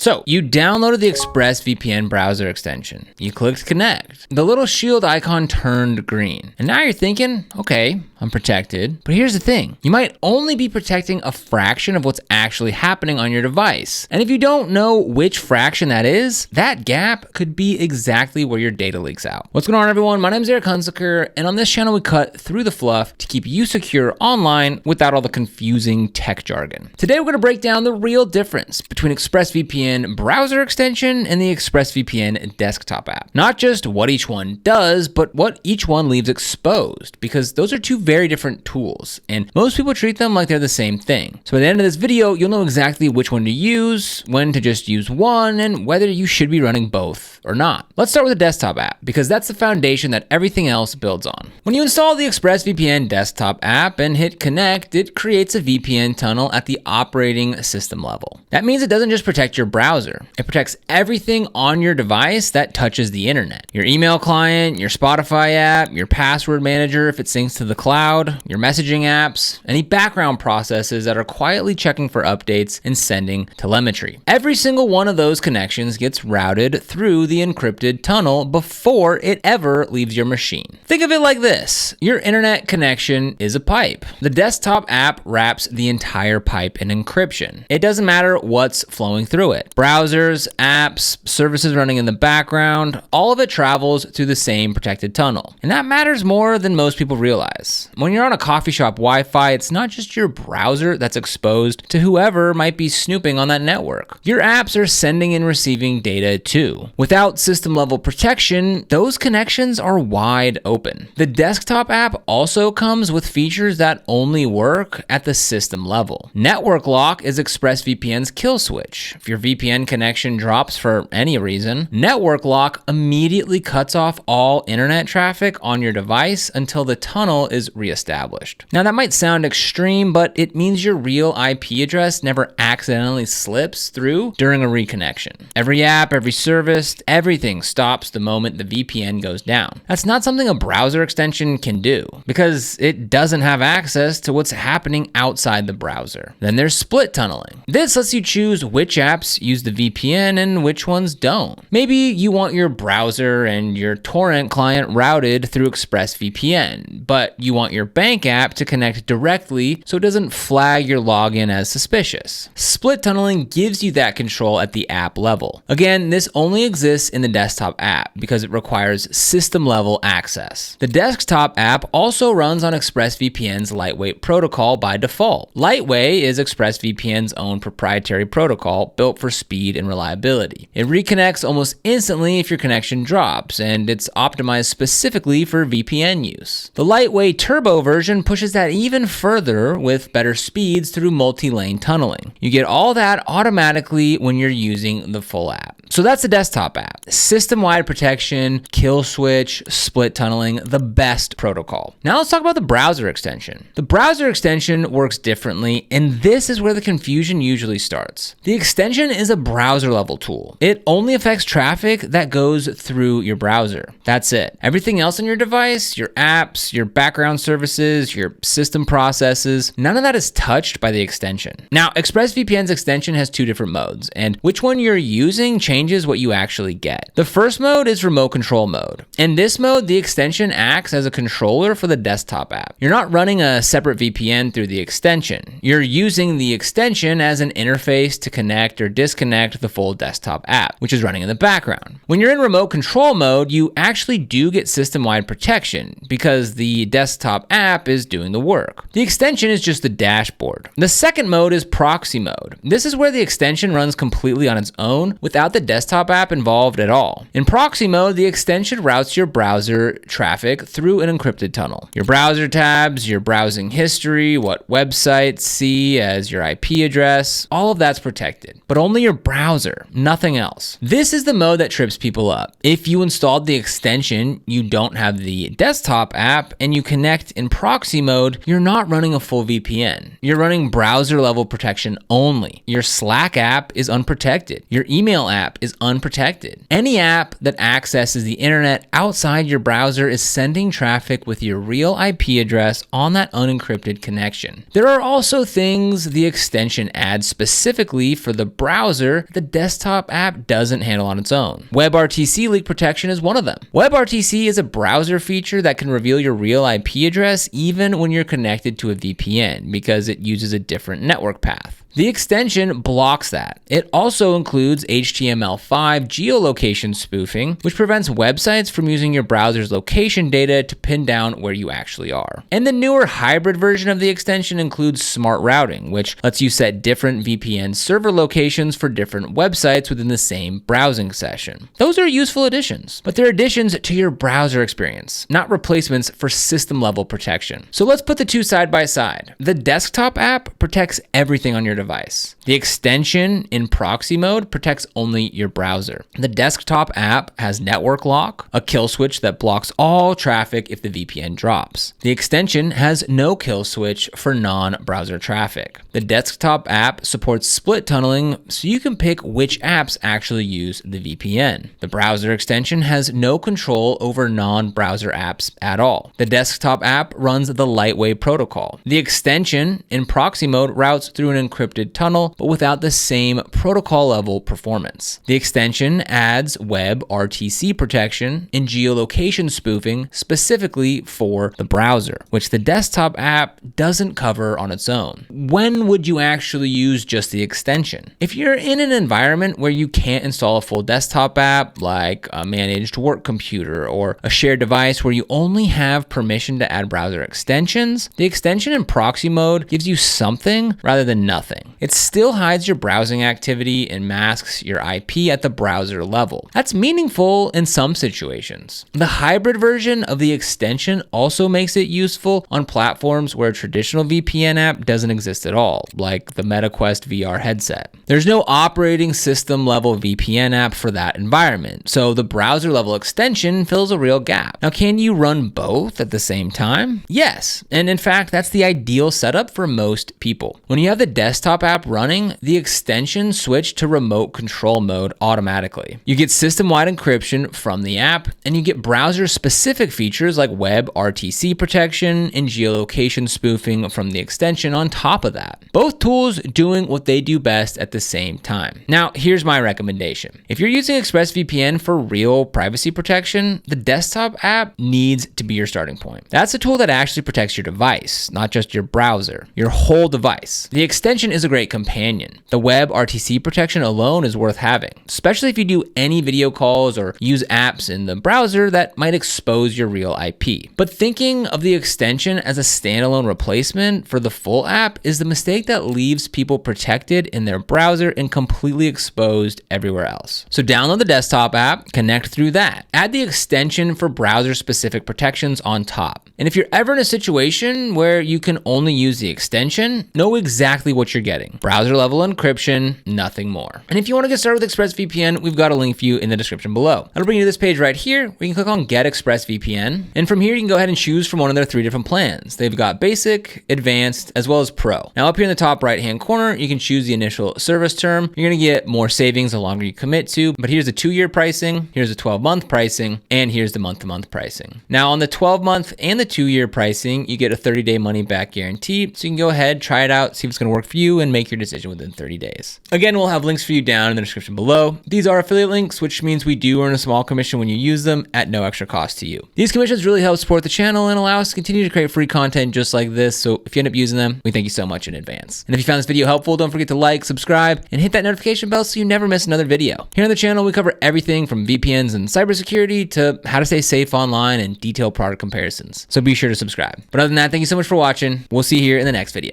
So you downloaded the ExpressVPN browser extension. You clicked connect. The little shield icon turned green. And now you're thinking, okay, I'm protected. But here's the thing. You might only be protecting a fraction of what's actually happening on your device. And if you don't know which fraction that is, that gap could be exactly where your data leaks out. What's going on, everyone? My name is Eric Hunziker, and on this channel, we cut through the fluff to keep you secure online without all the confusing tech jargon. Today, we're going to break down the real difference between ExpressVPN browser extension and the ExpressVPN desktop app. Not just what each one does, but what each one leaves exposed, because those are two very different tools, and most people treat them like they're the same thing. So at the end of this video, you'll know exactly which one to use, when to just use one, and whether you should be running both or not. Let's start with the desktop app, because that's the foundation that everything else builds on. When you install the ExpressVPN desktop app and hit connect, it creates a VPN tunnel at the operating system level. That means it doesn't just protect your browser. It protects everything on your device that touches the internet. Your email client, your Spotify app, your password manager if it syncs to the cloud, your messaging apps, any background processes that are quietly checking for updates and sending telemetry. Every single one of those connections gets routed through the encrypted tunnel before it ever leaves your machine. Think of it like this. Your internet connection is a pipe. The desktop app wraps the entire pipe in encryption. It doesn't matter what's flowing through it. Browsers, apps, services running in the background, all of it travels through the same protected tunnel. And that matters more than most people realize. When you're on a coffee shop Wi-Fi, it's not just your browser that's exposed to whoever might be snooping on that network. Your apps are sending and receiving data too. Without system level protection, those connections are wide open. The desktop app also comes with features that only work at the system level. Network lock is ExpressVPN's kill switch. If your VPN connection drops for any reason, network lock immediately cuts off all internet traffic on your device until the tunnel is reestablished. Now that might sound extreme, but it means your real IP address never accidentally slips through during a reconnection. Every app, every service, everything stops the moment the VPN goes down. That's not something a browser extension can do because it doesn't have access to what's happening outside the browser. Then there's split tunneling. This lets you choose which apps use the VPN and which ones don't. Maybe you want your browser and your torrent client routed through ExpressVPN, but you want your bank app to connect directly so it doesn't flag your login as suspicious. Split tunneling gives you that control at the app level. Again, this only exists in the desktop app because it requires system level access. The desktop app also runs on ExpressVPN's lightweight protocol by default. Lightweight is ExpressVPN's own proprietary protocol built for speed and reliability. It reconnects almost instantly if your connection drops, and it's optimized specifically for VPN use. The lightweight turbo version pushes that even further with better speeds through multi-lane tunneling. You get all that automatically when you're using the full app. So that's the desktop app. System-wide protection, kill switch, split tunneling, the best protocol. Now let's talk about the browser extension. The browser extension works differently, and this is where the confusion usually starts. The extension is a browser level tool. It only affects traffic that goes through your browser. That's it. Everything else on your device, your apps, your background services, your system processes, none of that is touched by the extension. Now, ExpressVPN's extension has two different modes, and which one you're using changes what you actually get. The first mode is remote control mode. In this mode, the extension acts as a controller for the desktop app. You're not running a separate VPN through the extension. You're using the extension as an interface to connect or disconnect the full desktop app, which is running in the background. When you're in remote control mode, you actually do get system-wide protection because the desktop app is doing the work. The extension is just the dashboard. The second mode is proxy mode. This is where the extension runs completely on its own without the desktop app involved at all. In proxy mode, the extension routes your browser traffic through an encrypted tunnel. Your browser tabs, your browsing history, what websites see as your IP address, all of that's protected, but only your browser, nothing else. This is the mode that trips people up. If you installed the extension, you don't have the desktop app, and you connect in proxy mode, you're not running a full VPN. You're running browser level protection only. Your Slack app is unprotected. Your email app app is unprotected. Any app that accesses the internet outside your browser is sending traffic with your real IP address on that unencrypted connection. There are also things the extension adds specifically for the browser the desktop app doesn't handle on its own. WebRTC leak protection is one of them. WebRTC is a browser feature that can reveal your real IP address even when you're connected to a VPN because it uses a different network path. The extension blocks that. It also includes HTML5 geolocation spoofing, which prevents websites from using your browser's location data to pin down where you actually are. And the newer hybrid version of the extension includes smart routing, which lets you set different VPN server locations for different websites within the same browsing session. Those are useful additions, but they're additions to your browser experience, not replacements for system-level protection. So let's put the two side by side. The desktop app protects everything on your device. The extension in proxy mode protects only your browser. The desktop app has network lock, a kill switch that blocks all traffic if the VPN drops. The extension has no kill switch for non-browser traffic. The desktop app supports split tunneling, so you can pick which apps actually use the VPN. The browser extension has no control over non-browser apps at all. The desktop app runs the lightweight protocol. The extension in proxy mode routes through an encrypted tunnel, but without the same protocol level performance. The extension adds WebRTC protection and geolocation spoofing specifically for the browser, which the desktop app doesn't cover on its own. When would you actually use just the extension? If you're in an environment where you can't install a full desktop app, like a managed work computer or a shared device where you only have permission to add browser extensions, the extension in proxy mode gives you something rather than nothing. It still hides your browsing activity and masks your IP at the browser level. That's meaningful in some situations. The hybrid version of the extension also makes it useful on platforms where a traditional VPN app doesn't exist at all, like the MetaQuest VR headset. There's no operating system level VPN app for that environment, so the browser level extension fills a real gap. Now, can you run both at the same time? Yes, and in fact, that's the ideal setup for most people. When you have the desktop app running, the extension switch to remote control mode automatically. You get system-wide encryption from the app, and you get browser-specific features like WebRTC protection and geolocation spoofing from the extension on top of that. Both tools doing what they do best at the same time. Now, here's my recommendation. If you're using ExpressVPN for real privacy protection, the desktop app needs to be your starting point. That's a tool that actually protects your device, not just your browser, your whole device. The extension is a great companion. The WebRTC protection alone is worth having, especially if you do any video calls or use apps in the browser that might expose your real IP. But thinking of the extension as a standalone replacement for the full app is the mistake that leaves people protected in their browser and completely exposed everywhere else. So download the desktop app, connect through that. Add the extension for browser-specific protections on top. And if you're ever in a situation where you can only use the extension, know exactly what you're getting. Browser level encryption, nothing more. And if you want to get started with ExpressVPN, we've got a link for you in the description below. That'll bring you to this page right here where you can click on Get ExpressVPN. And from here, you can go ahead and choose from one of their 3 different plans. They've got Basic, Advanced, as well as Pro. Now up here in the top right-hand corner, you can choose the initial service term. You're going to get more savings the longer you commit to, but here's the 2-year pricing, here's the 12-month pricing, and here's the month-to-month pricing. Now on the 12-month and the 2-year pricing, you get a 30-day money-back guarantee, so you can go ahead, try it out, see if it's going to work for you, and make your decision within 30 days. Again, we'll have links for you down in the description below. These are affiliate links, which means we do earn a small commission when you use them at no extra cost to you. These commissions really help support the channel and allow us to continue to create free content just like this, so if you end up using them, we thank you so much in advance. And if you found this video helpful, don't forget to like, subscribe, and hit that notification bell so you never miss another video. Here on the channel, we cover everything from VPNs and cybersecurity to how to stay safe online and detailed product comparisons. So be sure to subscribe. But other than that, thank you so much for watching. We'll see you here in the next video.